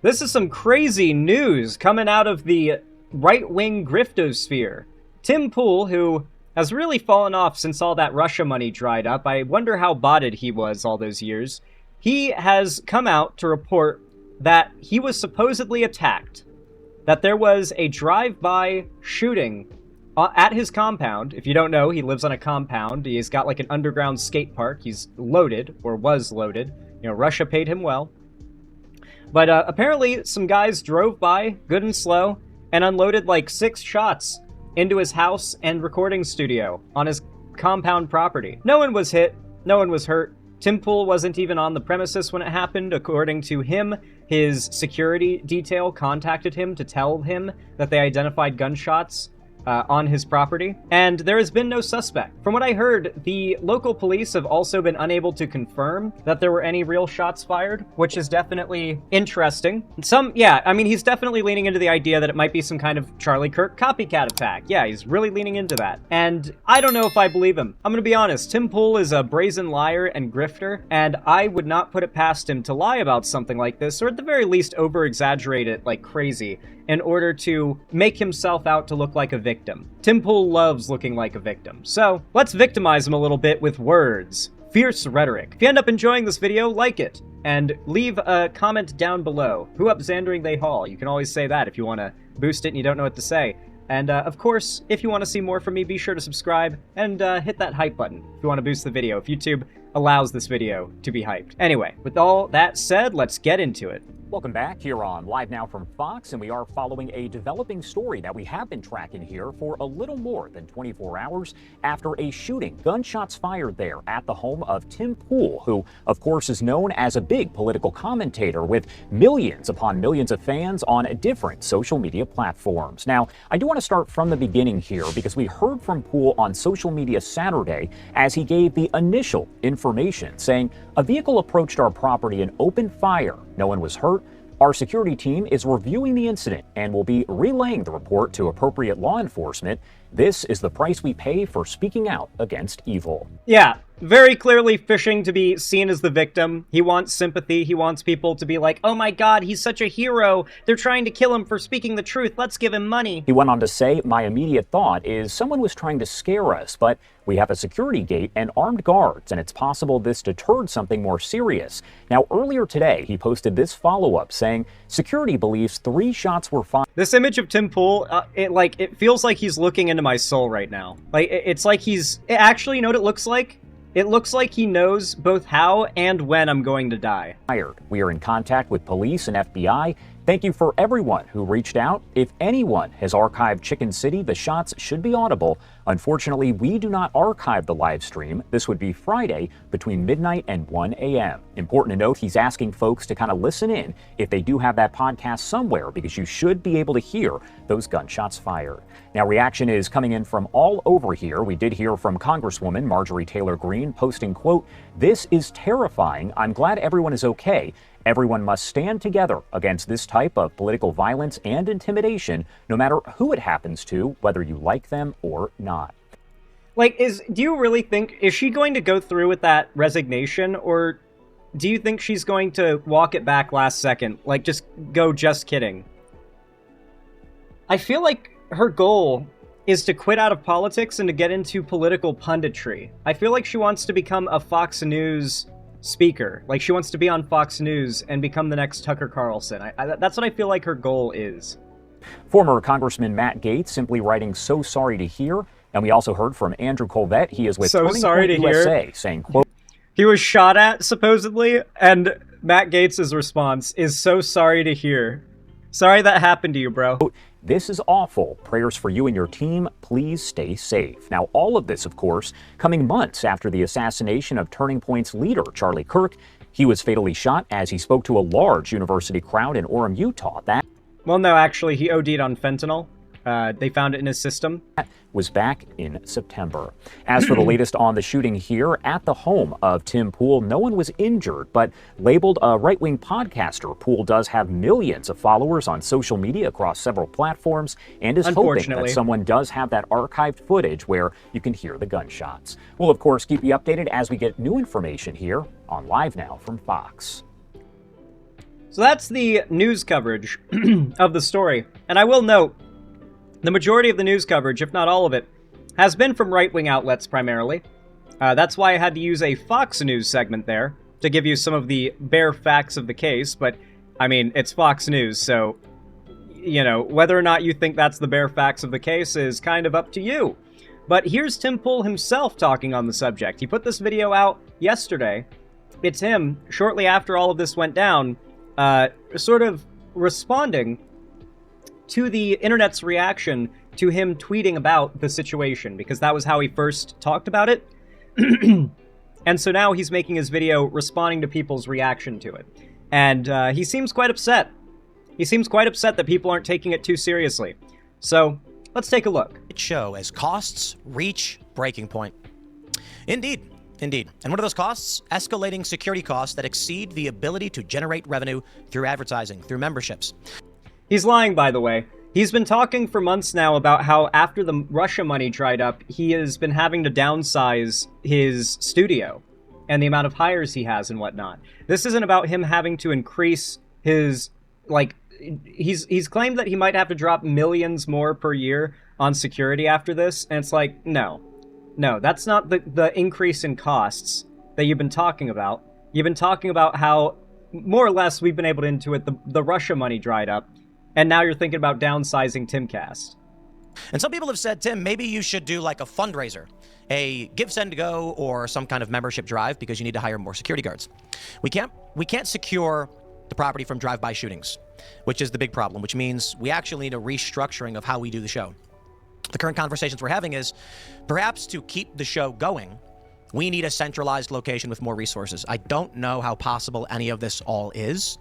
This is some crazy news coming out of the right-wing griftosphere. Tim Pool, who has really fallen off since all that Russia money dried up, I wonder how botted he was all those years, he has come out to report that he was supposedly attacked, that there was a drive-by shooting at his compound. If you don't know, he lives on a compound. He's got like an underground skate park. He's loaded, or was loaded. You know, Russia paid him well. But apparently some guys drove by, good and slow, and unloaded like 6 shots into his house and recording studio on his compound property. No one was hit, no one was hurt. Tim Pool wasn't even on the premises when it happened. According to him, his security detail contacted him to tell him that they identified gunshots on his property, and there has been no suspect. From what I heard, the local police have also been unable to confirm that there were any real shots fired, which is definitely interesting. I mean, he's definitely leaning into the idea that it might be some kind of Charlie Kirk copycat attack. Yeah, he's really leaning into that. And I don't know if I believe him. I'm gonna be honest, Tim Pool is a brazen liar and grifter, and I would not put it past him to lie about something like this, or at the very least over-exaggerate it like crazy, in order to make himself out to look like a victim. Tim Pool loves looking like a victim. So let's victimize him a little bit with words. Fierce rhetoric. If you end up enjoying this video, like it, and leave a comment down below. Who up Xandering they haul? You can always say that if you want to boost it and you don't know what to say. And of course, if you want to see more from me, be sure to subscribe and hit that hype button if you want to boost the video, if YouTube allows this video to be hyped. Anyway, with all that said, let's get into it. Welcome back here on Live Now from Fox, and we are following a developing story that we have been tracking here for a little more than 24 hours after a shooting. Gunshots fired there at the home of Tim Pool, who, of course, is known as a big political commentator with millions upon millions of fans on different social media platforms. Now, I do want to start from the beginning here because we heard from Pool on social media Saturday as he gave the initial information, saying, "A vehicle approached our property and opened fire. No one was hurt. Our security team is reviewing the incident and will be relaying the report to appropriate law enforcement. This is the price we pay for speaking out against evil." Yeah, very clearly fishing to be seen as the victim. He wants sympathy. He wants people to be like, oh my god, he's such a hero. They're trying to kill him for speaking the truth. Let's give him money. He went on to say, "My immediate thought is someone was trying to scare us, but we have a security gate and armed guards, and it's possible this deterred something more serious." Now, earlier today, he posted this follow-up saying, "Security believes 3 shots were fired." This image of Tim Pool, it feels like he's looking into my soul right now. Like, it's like actually, you know what it looks like? It looks like he knows both how and when I'm going to die. We are in contact with police and FBI. Thank you for everyone who reached out. If anyone has archived Chicken City, the shots should be audible. Unfortunately, we do not archive the live stream. This would be Friday between midnight and 1 a.m. Important to note, he's asking folks to kind of listen in if they do have that podcast somewhere, because you should be able to hear those gunshots fired. Now, reaction is coming in from all over here. We did hear from Congresswoman Marjorie Taylor Greene posting, quote, "This is terrifying. I'm glad everyone is okay. Everyone must stand together against this type of political violence and intimidation, no matter who it happens to, whether you like them or not." Like, do you really think, is she going to go through with that resignation, or do you think she's going to walk it back last second? Like, just kidding. I feel like her goal is to quit out of politics and to get into political punditry. I feel like she wants to become a Fox News speaker. Like, she wants to be on Fox News and become the next Tucker Carlson. That's what I feel like her goal is. Former Congressman Matt Gaetz simply writing, "So sorry to hear." And we also heard from Andrew Colvette. He is with So Turning sorry Point to USA, hear. saying, quote, He was shot at, supposedly, and Matt Gaetz' response is, "So sorry to hear. Sorry that happened to you, bro." "This is awful. Prayers for you and your team. Please stay safe." Now, all of this, of course, coming months after the assassination of Turning Point's leader, Charlie Kirk. He was fatally shot as he spoke to a large university crowd in Orem, Utah. Well, no, actually, he OD'd on fentanyl. They found it in his system. Was back in September. As for the latest on the shooting here at the home of Tim Pool, no one was injured, but labeled a right-wing podcaster, Pool does have millions of followers on social media across several platforms and is hoping that someone does have that archived footage where you can hear the gunshots. We'll, of course, keep you updated as we get new information here on Live Now from Fox. So that's the news coverage of the story. And I will note, the majority of the news coverage, if not all of it, has been from right-wing outlets primarily. That's why I had to use a Fox News segment there to give you some of the bare facts of the case. But, I mean, it's Fox News, so, you know, whether or not you think that's the bare facts of the case is kind of up to you. But here's Tim Pool himself talking on the subject. He put this video out yesterday. It's him, shortly after all of this went down, sort of responding to the internet's reaction to him tweeting about the situation, because that was how he first talked about it. And so now he's making his video responding to people's reaction to it. And he seems quite upset. He seems quite upset that people aren't taking it too seriously. So let's take a look. Show as costs reach breaking point. Indeed. And what are those costs? Escalating security costs that exceed the ability to generate revenue through advertising, through memberships. He's lying, by the way. He's been talking for months now about how after the Russia money dried up, he has been having to downsize his studio and the amount of hires he has and whatnot. This isn't about him having to increase his, like, he's claimed that he might have to drop millions more per year on security after this, and it's like, no, that's not the increase in costs that you've been talking about. You've been talking about how, more or less, we've been able to intuit the Russia money dried up, and now you're thinking about downsizing Timcast. And some people have said, Tim, maybe you should do like a fundraiser, a give, send, go, or some kind of membership drive, because you need to hire more security guards. We can't secure the property from drive-by shootings, which is the big problem, which means we actually need a restructuring of how we do the show. The current conversations we're having is perhaps to keep the show going, we need a centralized location with more resources. I don't know how possible any of this all is.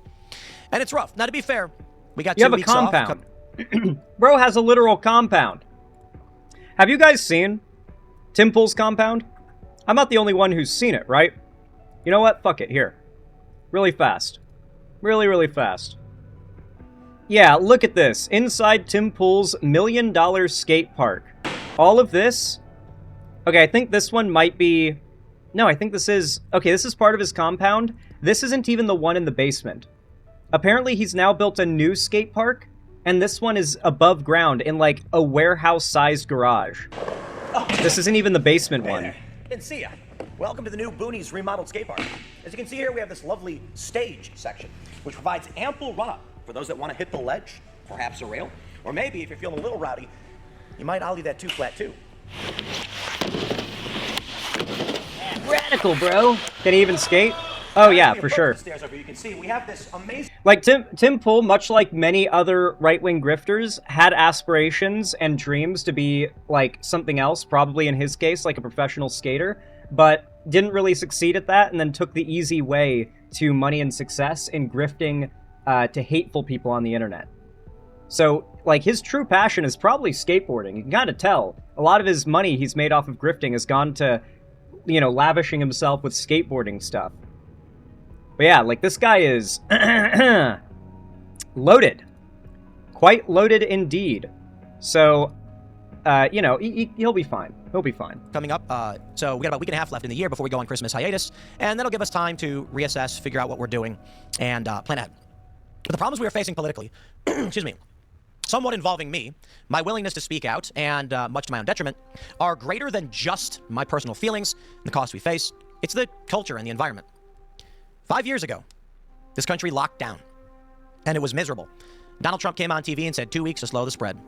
And it's rough. Now, to be fair, we got 2 weeks off. You have a compound. Bro has a literal compound. Have you guys seen Tim Pool's compound? I'm not the only one who's seen it, right? You know what? Fuck it. Here. Really fast. Really fast. Yeah, look at this. Inside Tim Pool's $1 million skate park. All of this... Okay, I think this one might be... No, I think this is... Okay, this is part of his compound. This isn't even the one in the basement. Apparently, he's now built a new skate park, and this one is above ground in, like, a warehouse-sized garage. Oh, this isn't even the basement one. There. Didn't see ya. Welcome to the new Boonies remodeled skate park. As you can see here, we have this lovely stage section, which provides ample run-up for those that want to hit the ledge, perhaps a rail, or maybe if you're feeling a little rowdy, you might ollie that 2-flat too. Radical, bro. Can he even skate? Oh yeah, for sure. Stairs over, you can see we have this amazing. Like Tim Pool, much like many other right-wing grifters, had aspirations and dreams to be like something else, probably in his case, like a professional skater, but didn't really succeed at that, and then took the easy way to money and success in grifting to hateful people on the internet. So, like, his true passion is probably skateboarding. You can kind of tell. A lot of his money he's made off of grifting has gone to, you know, lavishing himself with skateboarding stuff. But yeah, like, this guy is loaded. Quite loaded indeed. So, you know, he'll be fine. He'll be fine. Coming up, so we got about a week and a half left in the year before we go on Christmas hiatus, and that'll give us time to reassess, figure out what we're doing, and plan ahead. But the problems we are facing politically, excuse me, somewhat involving me, my willingness to speak out, and much to my own detriment, are greater than just my personal feelings and the costs we face. It's the culture and the environment. 5 years ago, this country locked down, and it was miserable. Donald Trump came on TV and said 2 weeks to slow the spread.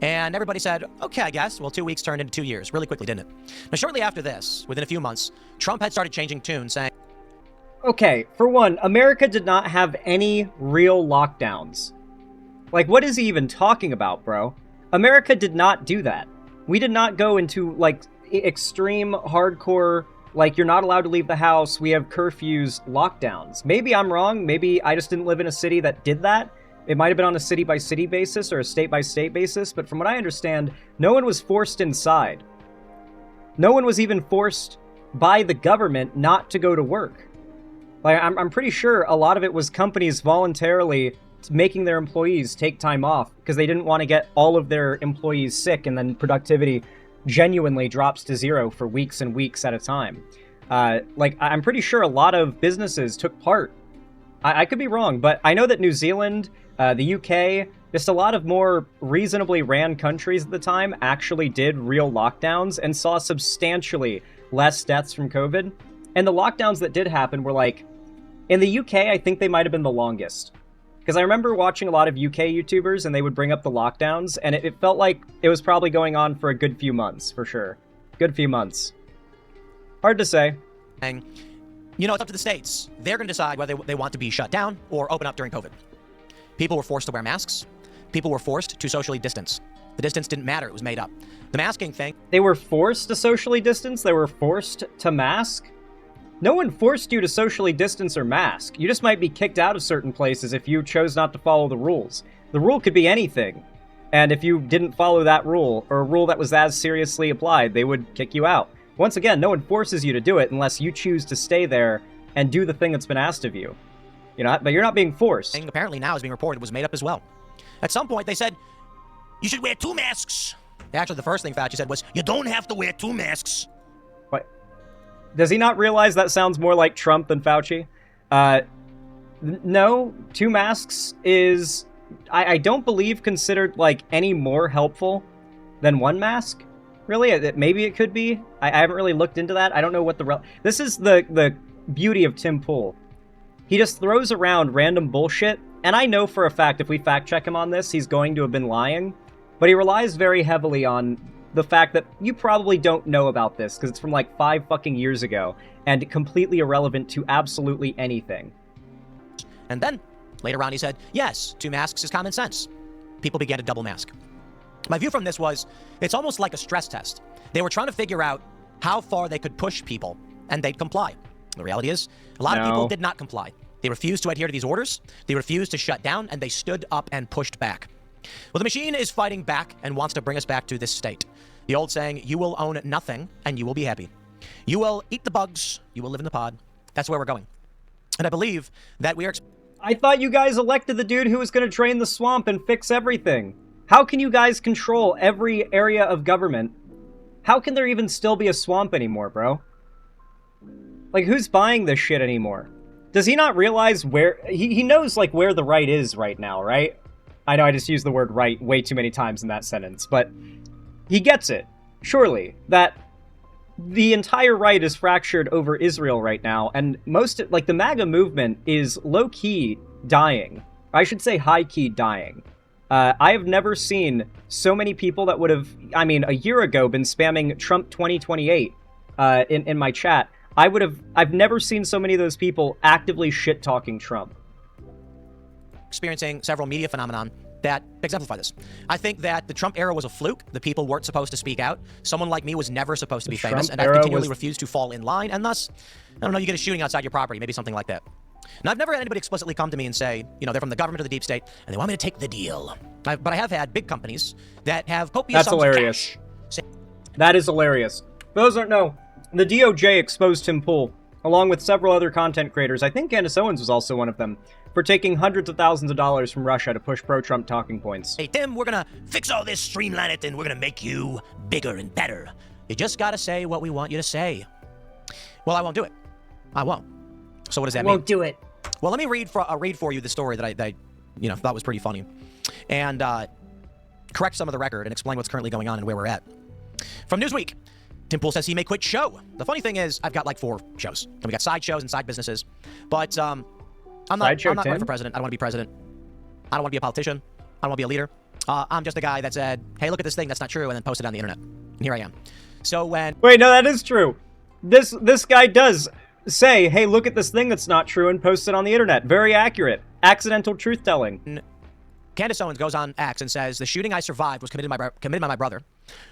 And everybody said, okay, I guess. Well, 2 weeks turned into 2 years really quickly, didn't it? Now, shortly after this, within a few months, Trump had started changing tune, saying, okay, for one, America did not have any real lockdowns. Like, what is he even talking about, bro? America did not do that. We did not go into, like, extreme, hardcore, like, you're not allowed to leave the house, we have curfews, lockdowns. Maybe I'm wrong. Maybe I just didn't live in a city that did that. It might have been on a city-by-city basis or a state-by-state basis, but from what I understand, no one was forced inside. No one was even forced by the government not to go to work. Like, I'm pretty sure a lot of it was companies voluntarily making their employees take time off because they didn't want to get all of their employees sick, and then productivity genuinely drops to zero for weeks and weeks at a time. Like, I'm pretty sure a lot of businesses took part I could be wrong, but I know that New Zealand, the UK, just a lot of more reasonably ran countries at the time actually did real lockdowns and saw substantially less deaths from COVID. And the lockdowns that did happen were like, in the UK, I think they might have been the longest. Because I remember watching a lot of UK YouTubers and they would bring up the lockdowns, and it felt like it was probably going on for a good few months, for sure. Good few months. Hard to say. And, you know, it's up to the states. They're going to decide whether they want to be shut down or open up during COVID. People were forced to wear masks. People were forced to socially distance. The distance didn't matter. It was made up. The masking thing... They were forced to socially distance? They were forced to mask? No one forced you to socially distance or mask. You just might be kicked out of certain places if you chose not to follow the rules. The rule could be anything. And if you didn't follow that rule, or a rule that was as seriously applied, they would kick you out. Once again, no one forces you to do it unless you choose to stay there and do the thing that's been asked of you. You know, but you're not being forced. And apparently now is being reported was made up as well. At some point they said, you should wear 2 masks. Actually, the first thing Fauci said was, you don't have to wear 2 masks. What? Does he not realize that sounds more like Trump than Fauci? No, 2 masks is, I don't believe, considered like any more helpful than 1 mask. Really? Maybe it could be. I haven't really looked into that. I don't know what this is the beauty of Tim Pool. He just throws around random bullshit, and I know for a fact if we fact check him on this, he's going to have been lying, but he relies very heavily on the fact that you probably don't know about this, because it's from like 5 fucking years ago, and completely irrelevant to absolutely anything. And then, later on he said, yes, 2 masks is common sense. People began to double mask. My view from this was, it's almost like a stress test. They were trying to figure out how far they could push people, and they'd comply. The reality is, a lot of people did not comply. They refused to adhere to these orders, they refused to shut down, and they stood up and pushed back. Well, the machine is fighting back and wants to bring us back to this state. The old saying, you will own nothing, and you will be happy. You will eat the bugs, you will live in the pod. That's where we're going. And I believe that we are... I thought you guys elected the dude who was going to drain the swamp and fix everything. How can you guys control every area of government? How can there even still be a swamp anymore, bro? Like, who's buying this shit anymore? Does he not realize where... He knows, like, where the right is right now, right? I know I just used the word right way too many times in that sentence, but he gets it, surely, that the entire right is fractured over Israel right now, and most... Like, the MAGA movement is low-key dying. I should say high-key dying. I have never seen so many people that would have, I mean, a year ago been spamming Trump 2028 in my chat. I've never seen so many of those people actively shit-talking Trump. Experiencing several media phenomenon that exemplify this. I think that the Trump era was a fluke. The people weren't supposed to speak out. Someone like me was never supposed to be famous, and I continually refused to fall in line, and thus, I don't know, you get a shooting outside your property, maybe something like that. Now, I've never had anybody explicitly come to me and say, you know, they're from the government or the deep state, and they want me to take the deal. But I have had big companies that have copious sums of cash. That is hilarious. For those who don't know, the DOJ exposed Tim Pool, along with several other content creators. I think Candace Owens was also one of them, for taking hundreds of thousands of dollars from Russia to push pro-Trump talking points. Hey, Tim, we're gonna fix all this, streamline it, and we're gonna make you bigger and better. You just gotta say what we want you to say. Well, I won't do it. I won't. So what does that mean? Won't do it. Well, let me read for you the story that I thought was pretty funny, and correct some of the record and explain what's currently going on and where we're at. From Newsweek, Tim Pool says he may quit show. The funny thing is, I've got like 4 shows. And we got side shows and side businesses, but I'm not running for president. I don't want to be president. I don't want to be a politician. I don't want to be a leader. I'm just a guy that said, hey, look at this thing that's not true, and then posted it on the internet. And here I am. So when... Wait, no, that is true. This guy does say, hey, look at this thing that's not true, and post it on the internet. Very accurate. Accidental truth-telling. Candace Owens goes on X and says, the shooting I survived was committed by my brother,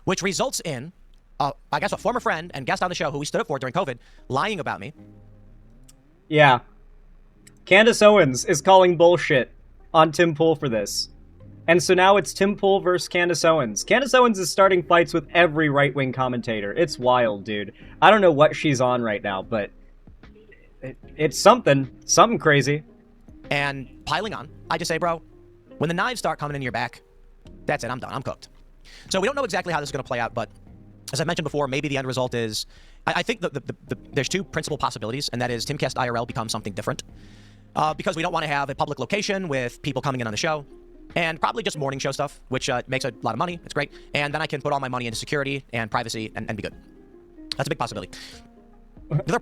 which results in, I guess, a former friend and guest on the show who we stood up for during COVID, lying about me. Yeah. Candace Owens is calling bullshit on Tim Pool for this. And so now it's Tim Pool versus Candace Owens. Candace Owens is starting fights with every right-wing commentator. It's wild, dude. I don't know what she's on right now, but it's something crazy. And piling on, I just say, bro, when the knives start coming in your back, that's it, I'm done, I'm cooked. So we don't know exactly how this is going to play out, but as I mentioned before, maybe the end result is, I think there's 2 principal possibilities, and that is Timcast IRL becomes something different. because we don't want to have a public location with people coming in on the show. And probably just morning show stuff, which makes a lot of money. It's great. And then I can put all my money into security and privacy and be good. That's a big possibility.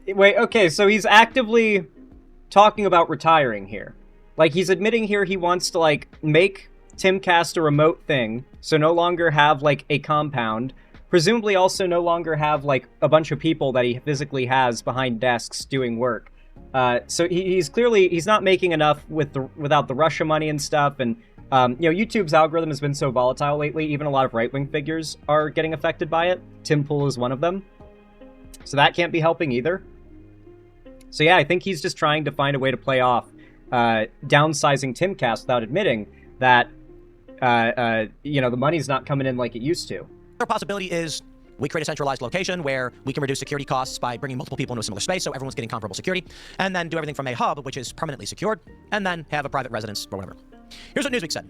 Wait, okay, so he's actively talking about retiring here. Like, he's admitting here he wants to, like, make Timcast a remote thing, so no longer have, like, a compound. Presumably also no longer have, like, a bunch of people that he physically has behind desks doing work. So he's clearly, he's not making enough without the Russia money and stuff, and YouTube's algorithm has been so volatile lately, even a lot of right-wing figures are getting affected by it. Tim Pool is one of them. So that can't be helping either. So yeah, I think he's just trying to find a way to play off downsizing Timcast without admitting that, the money's not coming in like it used to. Another possibility is we create a centralized location where we can reduce security costs by bringing multiple people into a similar space so everyone's getting comparable security, and then do everything from a hub, which is permanently secured, and then have a private residence or whatever. Here's what Newsweek said.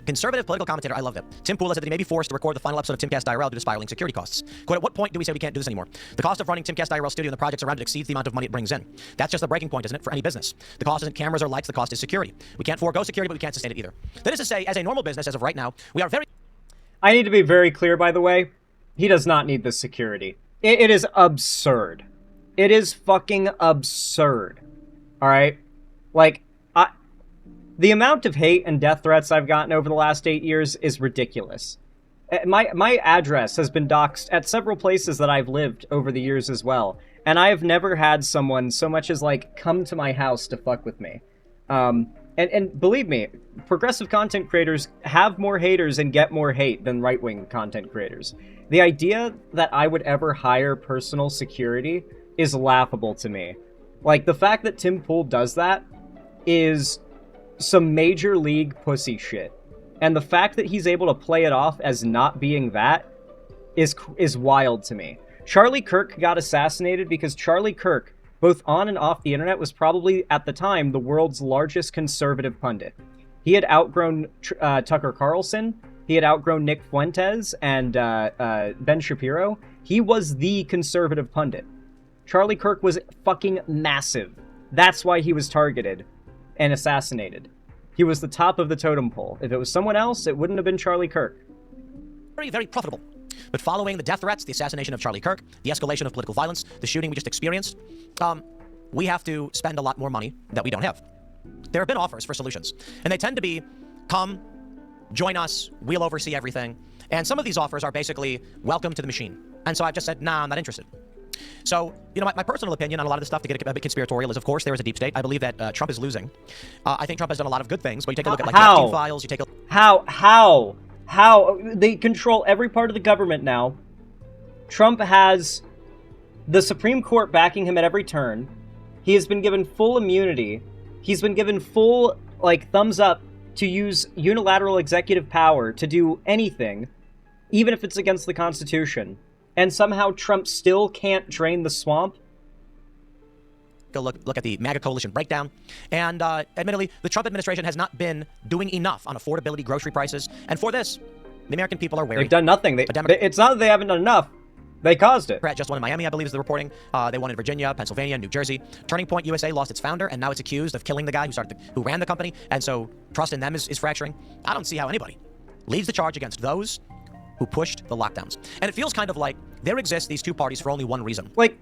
Conservative political commentator, I love it. Tim Pool said that he may be forced to record the final episode of Timcast IRL due to spiraling security costs. Quote, at what point do we say we can't do this anymore? The cost of running Timcast IRL studio and the projects around it exceeds the amount of money it brings in. That's just the breaking point, isn't it, for any business? The cost isn't cameras or lights, the cost is security. We can't forego security, but we can't sustain it either. That is to say, as a normal business, as of right now, we are very... I need to be very clear, by the way. He does not need this security. It is absurd. It is fucking absurd. Alright? Like, the amount of hate and death threats I've gotten over the last 8 years is ridiculous. My address has been doxxed at several places that I've lived over the years as well, and I have never had someone so much as, like, come to my house to fuck with me. And believe me, progressive content creators have more haters and get more hate than right-wing content creators. The idea that I would ever hire personal security is laughable to me. Like, the fact that Tim Pool does that is some major league pussy shit. And the fact that he's able to play it off as not being that is wild to me. Charlie Kirk got assassinated because Charlie Kirk, both on and off the internet, was probably, at the time, the world's largest conservative pundit. He had outgrown Tucker Carlson, he had outgrown Nick Fuentes and Ben Shapiro. He was the conservative pundit. Charlie Kirk was fucking massive. That's why he was targeted and assassinated. He was the top of the totem pole. If it was someone else, it wouldn't have been Charlie Kirk. Very, very profitable. But following the death threats, the assassination of Charlie Kirk, the escalation of political violence, the shooting we just experienced, we have to spend a lot more money that we don't have. There have been offers for solutions, and they tend to be, come, join us, we'll oversee everything. And some of these offers are basically, welcome to the machine. And so I've just said, nah, I'm not interested. So, my personal opinion on a lot of this stuff, to get a bit conspiratorial, is, of course, there is a deep state. I believe that Trump is losing. I think Trump has done a lot of good things, but you take a look at, like, the Epstein files, you take a... How? They control every part of the government now. Trump has the Supreme Court backing him at every turn. He has been given full immunity. He's been given full, like, thumbs up to use unilateral executive power to do anything, even if it's against the Constitution. And somehow Trump still can't drain the swamp? Go look at the MAGA coalition breakdown. And admittedly, the Trump administration has not been doing enough on affordability, grocery prices. And for this, the American people are wary. They've done nothing. It's not that they haven't done enough. They caused it. Just won in Miami, I believe, is the reporting. They won in Virginia, Pennsylvania, New Jersey. Turning Point USA lost its founder, and now it's accused of killing the guy who ran the company. And so trust in them is fracturing. I don't see how anybody leads the charge against those who pushed the lockdowns. And it feels kind of like there exist these two parties for only one reason. Like,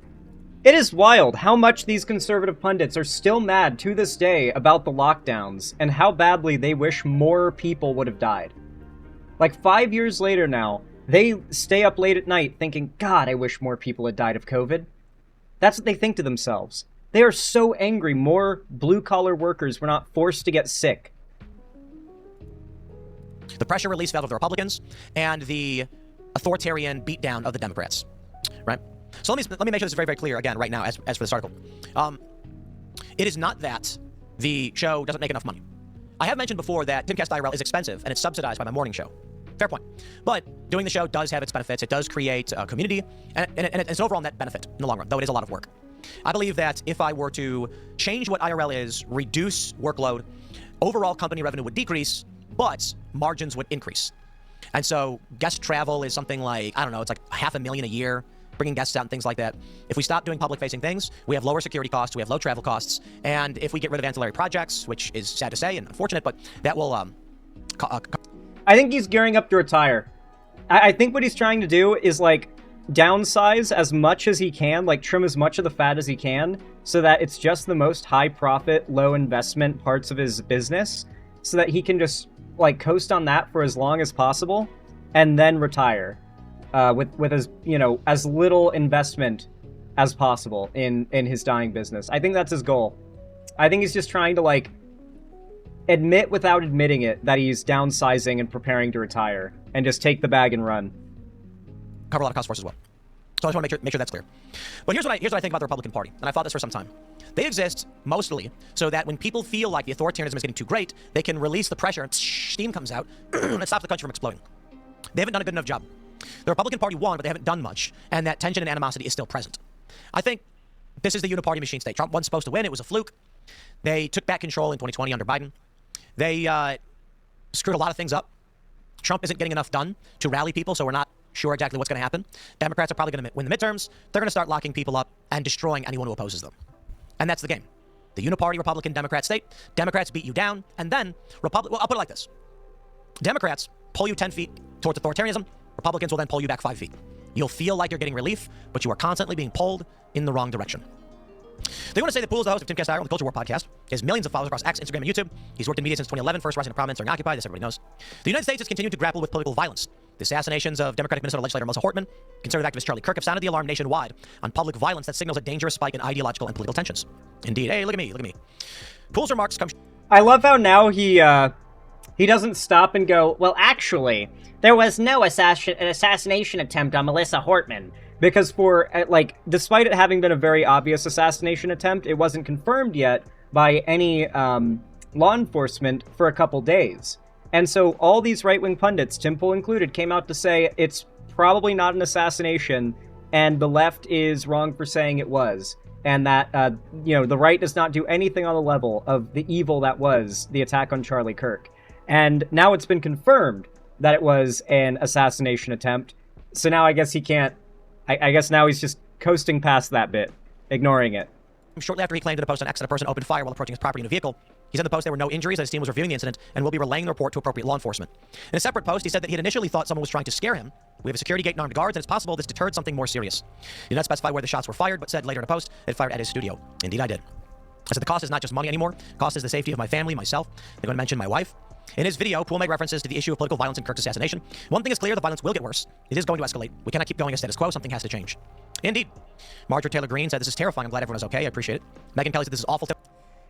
it is wild how much these conservative pundits are still mad to this day about the lockdowns and how badly they wish more people would have died. Like, 5 years later now, they stay up late at night thinking, God, I wish more people had died of COVID. That's what they think to themselves. They are so angry more blue-collar workers were not forced to get sick. The pressure release valve of the Republicans and the authoritarian beatdown of the Democrats, right? So let me make sure this is very, very clear again right now as for this article. It is not that the show doesn't make enough money. I have mentioned before that Timcast IRL is expensive and it's subsidized by my morning show. Fair point. But doing the show does have its benefits. It does create a community, and it's an overall net benefit in the long run, though it is a lot of work. I believe that if I were to change what IRL is, reduce workload, overall company revenue would decrease, but margins would increase. And so guest travel is something like, I don't know, it's like $500,000 a year. bringing guests out and things like that. If we stop doing public-facing things, we have lower security costs, we have low travel costs, and if we get rid of ancillary projects, which is sad to say and unfortunate, but that will... I think he's gearing up to retire. I think what he's trying to do is, like, downsize as much as he can, like, trim as much of the fat as he can, so that it's just the most high-profit, low-investment parts of his business, so that he can just, like, coast on that for as long as possible, and then retire. With as, you know, as little investment as possible in his dying business. I think that's his goal. I think he's just trying to, like, admit without admitting it that he's downsizing and preparing to retire, and just take the bag and run. Cover a lot of cost for us as well. So I just want to make sure that's clear. But here's what I think about the Republican Party, and I've thought this for some time. They exist mostly so that when people feel like the authoritarianism is getting too great, they can release the pressure and steam comes out and it stops the country from exploding. They haven't done a good enough job. The Republican Party won, but they haven't done much, and that tension and animosity is still present. I think this is the uniparty machine state. Trump wasn't supposed to win. It was a fluke. They took back control in 2020 under Biden. They screwed a lot of things up. Trump isn't getting enough done to rally people, so we're not sure exactly what's going to happen. Democrats are probably going to win the midterms. They're going to start locking people up and destroying anyone who opposes them. And that's the game. The uniparty Republican Democrat state. Democrats beat you down, and then well, I'll put it like this. Democrats pull you 10 feet towards authoritarianism. Republicans will then pull you back 5 feet. You'll feel like you're getting relief, but you are constantly being pulled in the wrong direction. They want to say that Poole is the host of Timcast Hour on the Culture War podcast. He has millions of followers across X, Instagram, and YouTube. He's worked in media since 2011, first rising to prominence during Occupy. This everybody knows. The United States has continued to grapple with political violence. The assassinations of Democratic Minnesota legislator Melissa Hortman, conservative activist Charlie Kirk have sounded the alarm nationwide on public violence that signals a dangerous spike in ideological and political tensions. Indeed. Hey, look at me. Poole's remarks come... I love how now he doesn't stop and go, well, actually, there was no assassination attempt on Melissa Hortman. Because despite it having been a very obvious assassination attempt, it wasn't confirmed yet by any law enforcement for a couple days. And so all these right-wing pundits, Tim Pool included, came out to say it's probably not an assassination, and the left is wrong for saying it was. And that, the right does not do anything on the level of the evil that was the attack on Charlie Kirk. And now it's been confirmed that it was an assassination attempt. So now I guess he can't... I guess now he's just coasting past that bit, ignoring it. Shortly after he claimed in a post on X that a person opened fire while approaching his property in a vehicle, he said in the post there were no injuries, and his team was reviewing the incident and will be relaying the report to appropriate law enforcement. In a separate post, he said that he had initially thought someone was trying to scare him. We have a security gate and armed guards, and it's possible this deterred something more serious. He did not specify where the shots were fired, but said later in a post it fired at his studio. Indeed, I did. I said the cost is not just money anymore. Cost is the safety of my family, myself. They're going to mention my wife. In his video, Poole made references to the issue of political violence in Kirk's assassination. One thing is clear, the violence will get worse. It is going to escalate. We cannot keep going as status quo. Something has to change. Indeed. Marjorie Taylor Greene said, this is terrifying. I'm glad everyone is okay. I appreciate it. Megyn Kelly said, this is awful.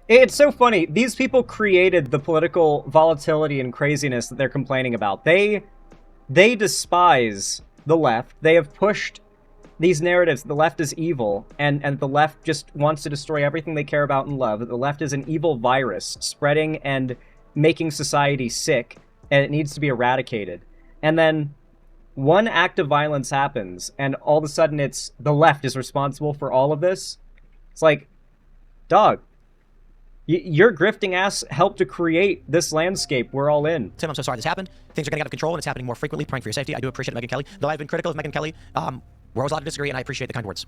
It's so funny. These people created the political volatility and craziness that they're complaining about. They despise the left. They have pushed these narratives. The left is evil, and the left just wants to destroy everything they care about and love. The left is an evil virus spreading and making society sick, and it needs to be eradicated. And then one act of violence happens, and all of a sudden it's the left is responsible for all of this. It's like, dog, your grifting ass helped to create this landscape we're all in. Tim, I'm so sorry this happened. Things are getting out of control, and it's happening more frequently. Praying for your safety. I do appreciate it, Megyn Kelly. Though I've been critical of Megyn Kelly, we're always allowed to disagree, and I appreciate the kind words.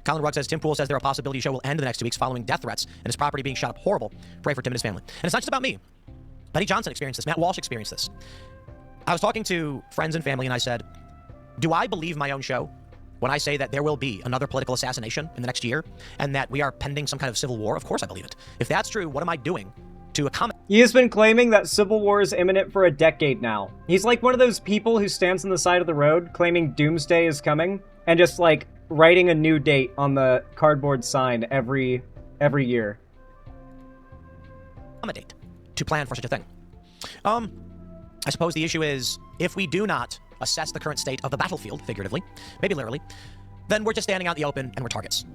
Colin Rugg says, Tim Pool says there are possibility show will end in the next 2 weeks following death threats and his property being shot up horrible. Pray for Tim and his family. And it's not just about me. Betty Johnson experienced this. Matt Walsh experienced this. I was talking to friends and family, and I said, do I believe my own show when I say that there will be another political assassination in the next year and that we are pending some kind of civil war? Of course I believe it. If that's true, what am I doing to accommodate? He has been claiming that civil war is imminent for a decade now. He's like one of those people who stands on the side of the road claiming doomsday is coming and just like writing a new date on the cardboard sign every year. Accommodate to plan for such a thing. I suppose the issue is if we do not assess the current state of the battlefield, figuratively, maybe literally, then we're just standing out in the open and we're targets.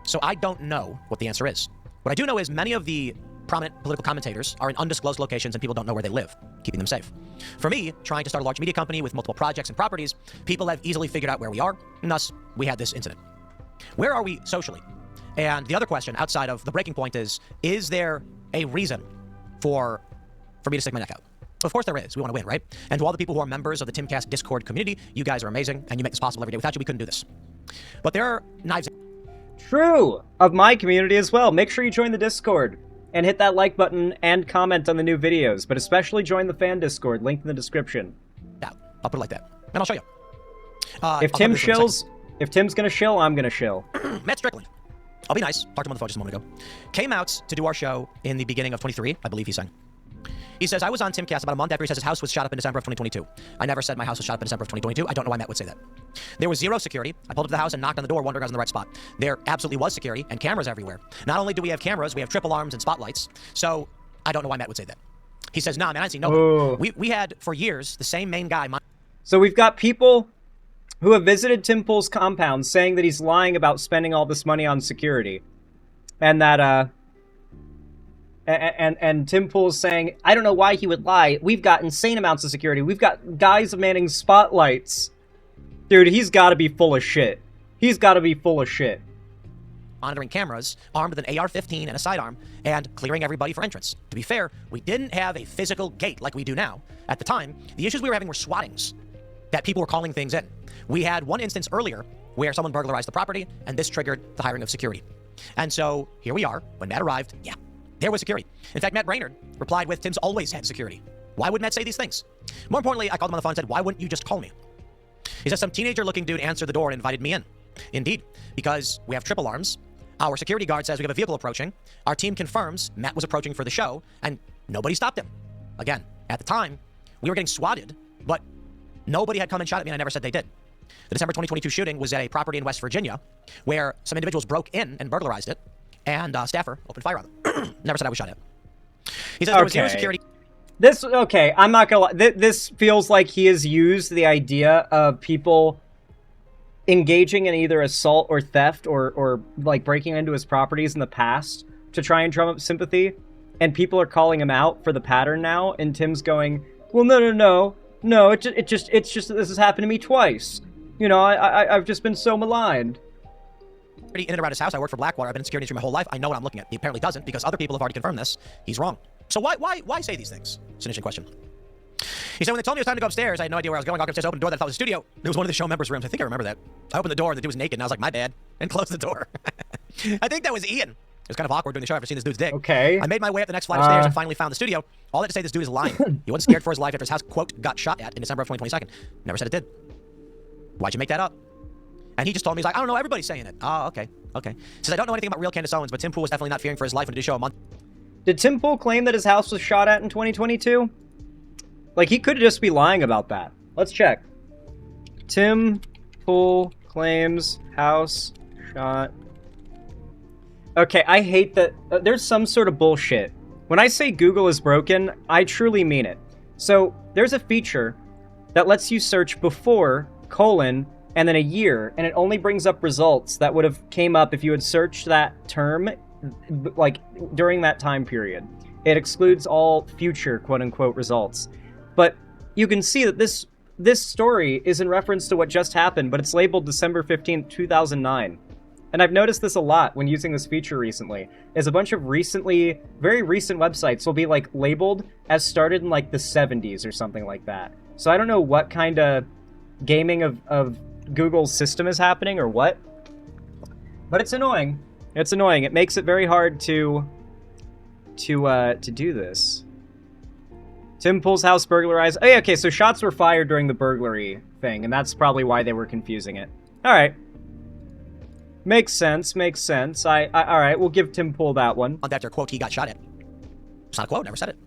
So I don't know what the answer is. What I do know is many of the prominent political commentators are in undisclosed locations and people don't know where they live, keeping them safe. For me, trying to start a large media company with multiple projects and properties, people have easily figured out where we are, and thus we had this incident. Where are we socially? And the other question outside of the breaking point is there a reason for me to stick my neck out? Of course there is. We want to win, right? And to all the people who are members of the Timcast Discord community, you guys are amazing, and you make this possible every day. Without you, we couldn't do this. But there are knives. True, of my community as well. Make sure you join the Discord and hit that like button and comment on the new videos, but especially join the fan Discord, link in the description. Yeah, I'll put it like that, and I'll show you. If Tim's gonna shill, I'm gonna shill. Matt Strickland. I'll be nice. Talked to him on the phone just a moment ago. Came out to do our show in the beginning of 23, I believe he's saying. He says, I was on Timcast about a month after he says his house was shot up in December of 2022. I never said my house was shot up in December of 2022. I don't know why Matt would say that. There was zero security. I pulled up to the house and knocked on the door, wondering I was in the right spot. There absolutely was security and cameras everywhere. Not only do we have cameras, we have triple alarms and spotlights. So I don't know why Matt would say that. He says, nah, man, I didn't see nobody. We had, for years, the same main guy. So we've got people who have visited Tim Pool's compound saying that he's lying about spending all this money on security. And that, And Tim Pool's saying, I don't know why he would lie. We've got insane amounts of security. We've got guys manning spotlights. Dude, he's got to be full of shit. He's got to be full of shit. Monitoring cameras, armed with an AR-15 and a sidearm, and clearing everybody for entrance. To be fair, we didn't have a physical gate like we do now. At the time, the issues we were having were swattings, that people were calling things in. We had one instance earlier where someone burglarized the property, and this triggered the hiring of security. And so here we are. When Matt arrived, yeah, there was security. In fact, Matt Brainerd replied with, Tim's always had security. Why would Matt say these things? More importantly, I called him on the phone and said, why wouldn't you just call me? He says, some teenager-looking dude answered the door and invited me in. Indeed, because we have triple alarms. Our security guard says we have a vehicle approaching. Our team confirms Matt was approaching for the show, and nobody stopped him. Again, at the time, we were getting swatted, but nobody had come and shot at me, and I never said they did. The December 2022 shooting was at a property in West Virginia where some individuals broke in and burglarized it, and a staffer opened fire on them. Never said I was shot at. He says there was zero security. Okay, I'm not gonna lie. This feels like he has used the idea of people engaging in either assault or theft or like breaking into his properties in the past to try and drum up sympathy, and people are calling him out for the pattern now, and Tim's going, well, no, it's just this has happened to me twice. You know, I've just been so maligned. In and around his house. I work for Blackwater. I've been in security industry my whole life. I know what I'm looking at. He apparently doesn't, because other people have already confirmed this. He's wrong. So why say these things? It's an interesting question. He said, when they told me it was time to go upstairs, I had no idea where I was going. I walked upstairs, opened the door, that I thought it was the studio. It was one of the show members' rooms. I think I remember that. I opened the door, and the dude was naked, and I was like, my bad, and closed the door. I think that was Ian. It was kind of awkward during the show after seeing this dude's dick. Okay. I made my way up the next flight of stairs and finally found the studio. All that to say, this dude is lying. He wasn't scared for his life after his house, quote, got shot at in December of 2022. Never said it did. Why'd you make that up? And he just told me, he's like, I don't know, everybody's saying it. Oh, okay. Says, I don't know anything about real Candace Owens, but Tim Pool was definitely not fearing for his life when he did a show a month. Did Tim Pool claim that his house was shot at in 2022? Like, he could just be lying about that. Let's check. Tim Pool claims house shot. Okay, I hate that. There's some sort of bullshit. When I say Google is broken, I truly mean it. So, there's a feature that lets you search before, and then a year, and it only brings up results that would have came up if you had searched that term, like, during that time period. It excludes all future, quote-unquote, results. But you can see that this story is in reference to what just happened, but it's labeled December 15th, 2009. And I've noticed this a lot when using this feature recently, is a bunch of very recent websites will be, like, labeled as started in, like, the 70s or something like that. So I don't know what kind of gaming of Google's system is happening or what, but it's annoying. It's annoying. It makes it very hard to do this. Tim Pool's house burglarized. Oh, yeah, okay, so shots were fired during the burglary thing, and that's probably why they were confusing it. All right. Makes sense. All right, we'll give Tim Pool that one. After, quote, he got shot at. It's not a quote, never said it.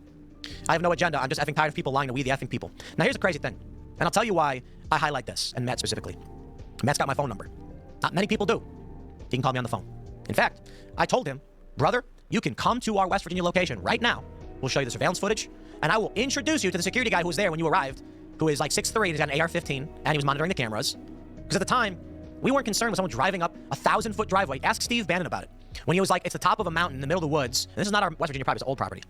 I have no agenda. I'm just effing tired of people lying to we the effing people. Now, here's the crazy thing, and I'll tell you why I highlight this, and Matt specifically. Matt's got my phone number. Not many people do. He can call me on the phone. In fact, I told him, brother, you can come to our West Virginia location right now. We'll show you the surveillance footage, and I will introduce you to the security guy who was there when you arrived, who is like 6'3", and he's got an AR-15, and he was monitoring the cameras. Because at the time, we weren't concerned with someone driving up a 1,000-foot driveway. Ask Steve Bannon about it. When he was like, it's the top of a mountain in the middle of the woods. And this is not our West Virginia property, it's old property.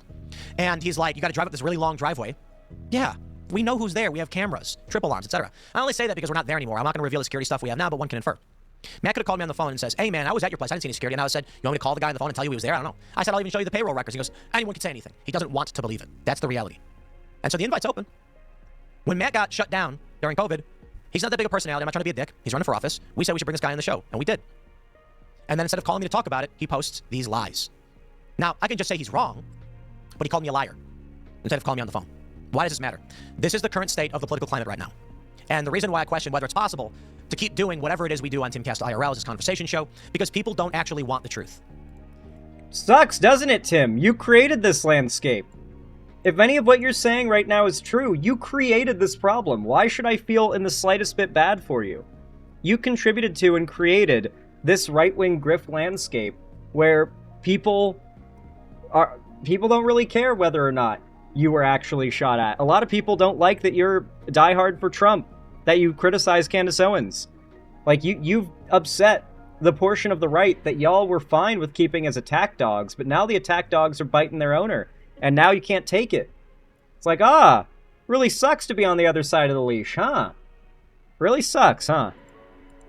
And he's like, you got to drive up this really long driveway. Yeah, we know who's there. We have cameras, triple alarms, etc. I only say that because we're not there anymore. I'm not going to reveal the security stuff we have now, but one can infer. Matt could have called me on the phone and says, hey, man, I was at your place. I didn't see any security. And I said, you want me to call the guy on the phone and tell you he was there? I don't know. I said, I'll even show you the payroll records. He goes, anyone can say anything. He doesn't want to believe it. That's the reality. And so the invite's open. When Matt got shut down during COVID, He's not that big a personality. I'm not trying to be a dick. He's running for office. We said we should bring this guy on the show, and we did. And then instead of calling me to talk about it, he posts these lies. Now, I can just say he's wrong, but he called me a liar instead of calling me on the phone. Why does this matter? This is the current state of the political climate right now. And the reason why I question whether it's possible to keep doing whatever it is we do on Timcast IRL, this conversation show, because people don't actually want the truth. Sucks, doesn't it, Tim? You created this landscape. If any of what you're saying right now is true, you created this problem. Why should I feel in the slightest bit bad for you? You contributed to and created this right-wing grift landscape where people don't really care whether or not you were actually shot at. A lot of people don't like that you're diehard for Trump, that you criticize Candace Owens. Like, you've upset the portion of the right that y'all were fine with keeping as attack dogs, but now the attack dogs are biting their owner, and now you can't take it. It's like, really sucks to be on the other side of the leash, huh? Really sucks, huh?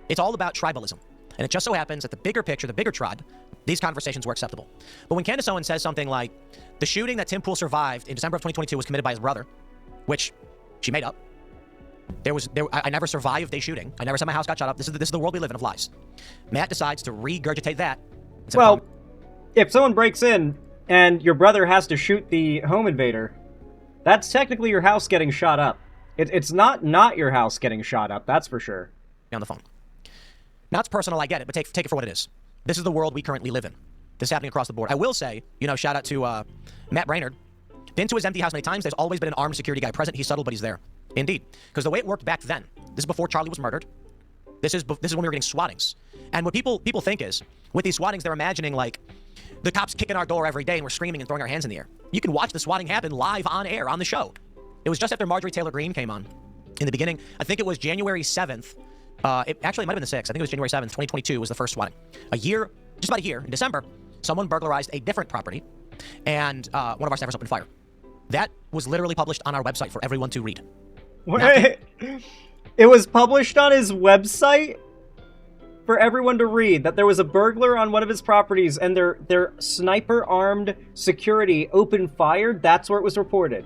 It's all about tribalism. And it just so happens that the bigger picture, the bigger tribe, these conversations were acceptable. But when Candace Owens says something like, the shooting that Tim Pool survived in December of 2022 was committed by his brother, which she made up. I never survived a shooting. I never said my house got shot up. This is the world we live in of lies. Matt decides to regurgitate that. Well, if someone breaks in and your brother has to shoot the home invader, that's technically your house getting shot up. It's not your house getting shot up, that's for sure. On the phone. Now it's personal, I get it, but take it for what it is. This is the world we currently live in. This is happening across the board. I will say, shout out to Matt Brainerd. Been to his empty house many times. There's always been an armed security guy present. He's subtle, but he's there. Indeed. Because the way it worked back then, this is before Charlie was murdered. This is when we were getting swattings. And what people think is, with these swattings, they're imagining like the cops kicking our door every day and we're screaming and throwing our hands in the air. You can watch the swatting happen live on air on the show. It was just after Marjorie Taylor Greene came on. In the beginning, I think it was January 7th. It might have been the 6th. I think it was January 7th, 2022 was the first swatting. Just about a year, in December, someone burglarized a different property and one of our staffers opened fire. That was literally published on our website for everyone to read. Wait, it was published on his website for everyone to read that there was a burglar on one of his properties and their sniper-armed security opened fire? That's where it was reported.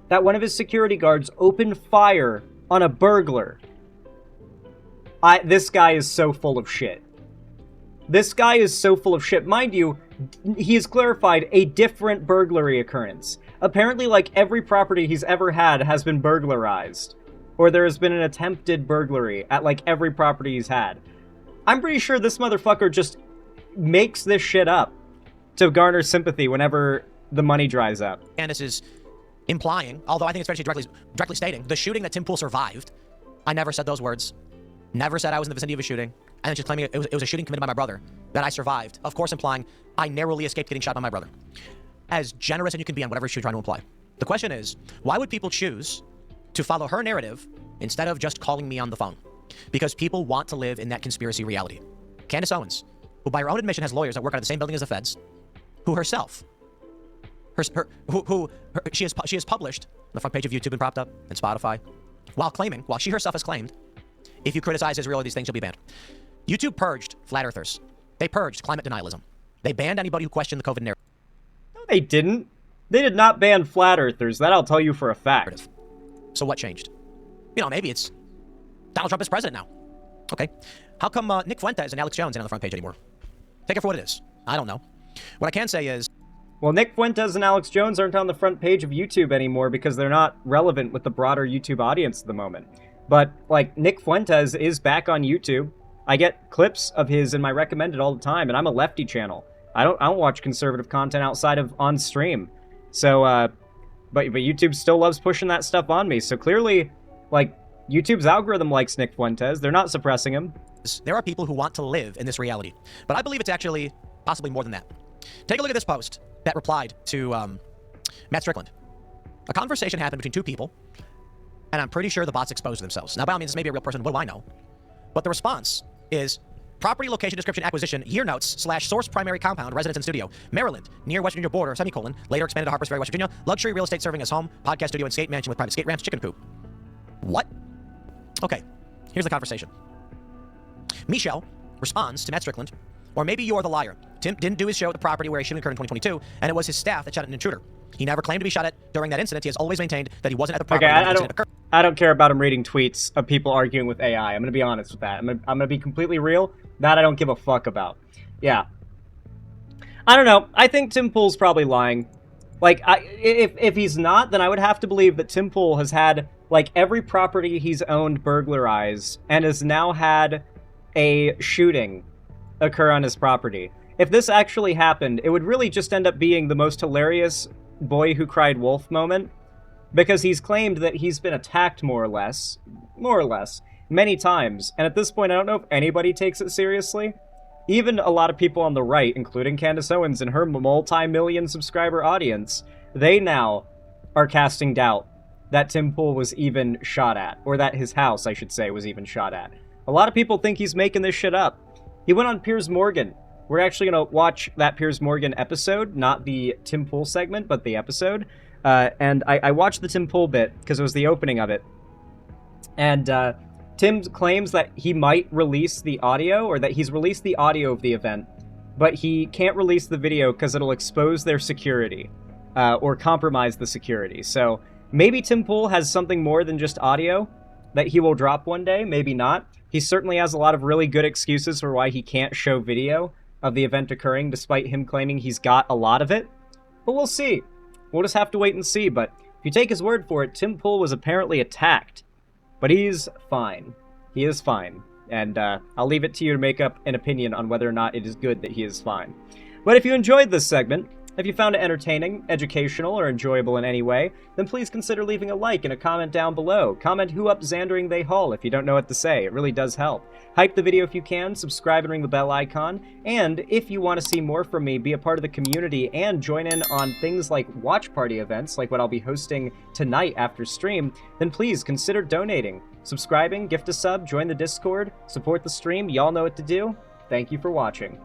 That one of his security guards opened fire on a burglar. This guy is so full of shit. This guy is so full of shit. Mind you, he has clarified a different burglary occurrence. Apparently, like, every property he's ever had has been burglarized. Or there has been an attempted burglary at, like, every property he's had. I'm pretty sure this motherfucker just makes this shit up to garner sympathy whenever the money dries up. And this is implying, although I think it's actually directly stating, the shooting that Tim Pool survived. I never said those words. Never said I was in the vicinity of a shooting. And then just claiming it was a shooting committed by my brother that I survived. Of course, implying I narrowly escaped getting shot by my brother. As generous as you can be on whatever issue you're trying to imply. The question is, why would people choose to follow her narrative instead of just calling me on the phone? Because people want to live in that conspiracy reality. Candace Owens, who by her own admission has lawyers that work out of the same building as the feds, who herself, she has published on the front page of YouTube and propped up and Spotify, while she herself has claimed, if you criticize Israel or these things, you'll be banned. YouTube purged flat earthers. They purged climate denialism. They banned anybody who questioned the COVID narrative. No, they didn't. They did not ban flat earthers. That I'll tell you for a fact. So what changed? Maybe it's Donald Trump is president now. Okay. How come Nick Fuentes and Alex Jones ain't on the front page anymore? Take it for what it is. I don't know. What I can say is... Well, Nick Fuentes and Alex Jones aren't on the front page of YouTube anymore because they're not relevant with the broader YouTube audience at the moment. But, like, Nick Fuentes is back on YouTube. I get clips of his in my recommended all the time, and I'm a lefty channel. I don't watch conservative content outside of on stream. So, but YouTube still loves pushing that stuff on me. So clearly, like, YouTube's algorithm likes Nick Fuentes. They're not suppressing him. There are people who want to live in this reality. But I believe it's actually possibly more than that. Take a look at this post that replied to Matt Strickland. A conversation happened between two people, and I'm pretty sure the bots exposed themselves. Now, by all means, this may be a real person. What do I know? But the response is property location description acquisition year notes / source primary compound residence and studio Maryland near West Virginia border semicolon later expanded to Harpers Ferry West Virginia luxury real estate serving as home podcast studio and skate mansion with private skate ramps chicken coop. What? Okay, here's the conversation. Michelle responds to Matt Strickland, or maybe you're the liar. Tim didn't do his show at the property where a shooting occurred in 2022, and it was his staff that shot an intruder. He never claimed to be shot at during that incident. He has always maintained that he wasn't at the property when the incident occurred. I don't care about him reading tweets of people arguing with AI. I'm going to be honest with that. I'm going to be completely real. That I don't give a fuck about. Yeah. I don't know. I think Tim Pool's probably lying. Like, if he's not, then I would have to believe that Tim Pool has had, like, every property he's owned burglarized and has now had a shooting occur on his property. If this actually happened, it would really just end up being the most hilarious boy who cried wolf moment, because he's claimed that he's been attacked more or less, many times, and at this point I don't know if anybody takes it seriously. Even a lot of people on the right, including Candace Owens and her multi-million subscriber audience, they now are casting doubt that Tim Pool was even shot at, or that his house, I should say, was even shot at. A lot of people think he's making this shit up. He went on Piers Morgan. We're actually going to watch that Piers Morgan episode, not the Tim Pool segment, but the episode. And I watched the Tim Pool bit because it was the opening of it. And Tim claims that he might release the audio, or that he's released the audio of the event, but he can't release the video because it'll expose their security, or compromise the security. So maybe Tim Pool has something more than just audio that he will drop one day, maybe not. He certainly has a lot of really good excuses for why he can't show video of the event occurring, despite him claiming he's got a lot of it. But we'll see. We'll just have to wait and see. But if you take his word for it, Tim Pool was apparently attacked. But he's fine. He is fine. And I'll leave it to you to make up an opinion on whether or not it is good that he is fine. But if you enjoyed this segment, if you found it entertaining, educational, or enjoyable in any way, then please consider leaving a like and a comment down below. Comment who up Xandering they haul if you don't know what to say. It really does help. Hype the video if you can, subscribe and ring the bell icon, and if you want to see more from me, be a part of the community and join in on things like watch party events, like what I'll be hosting tonight after stream, then please consider donating, subscribing, gift a sub, join the Discord, support the stream. Y'all know what to do. Thank you for watching.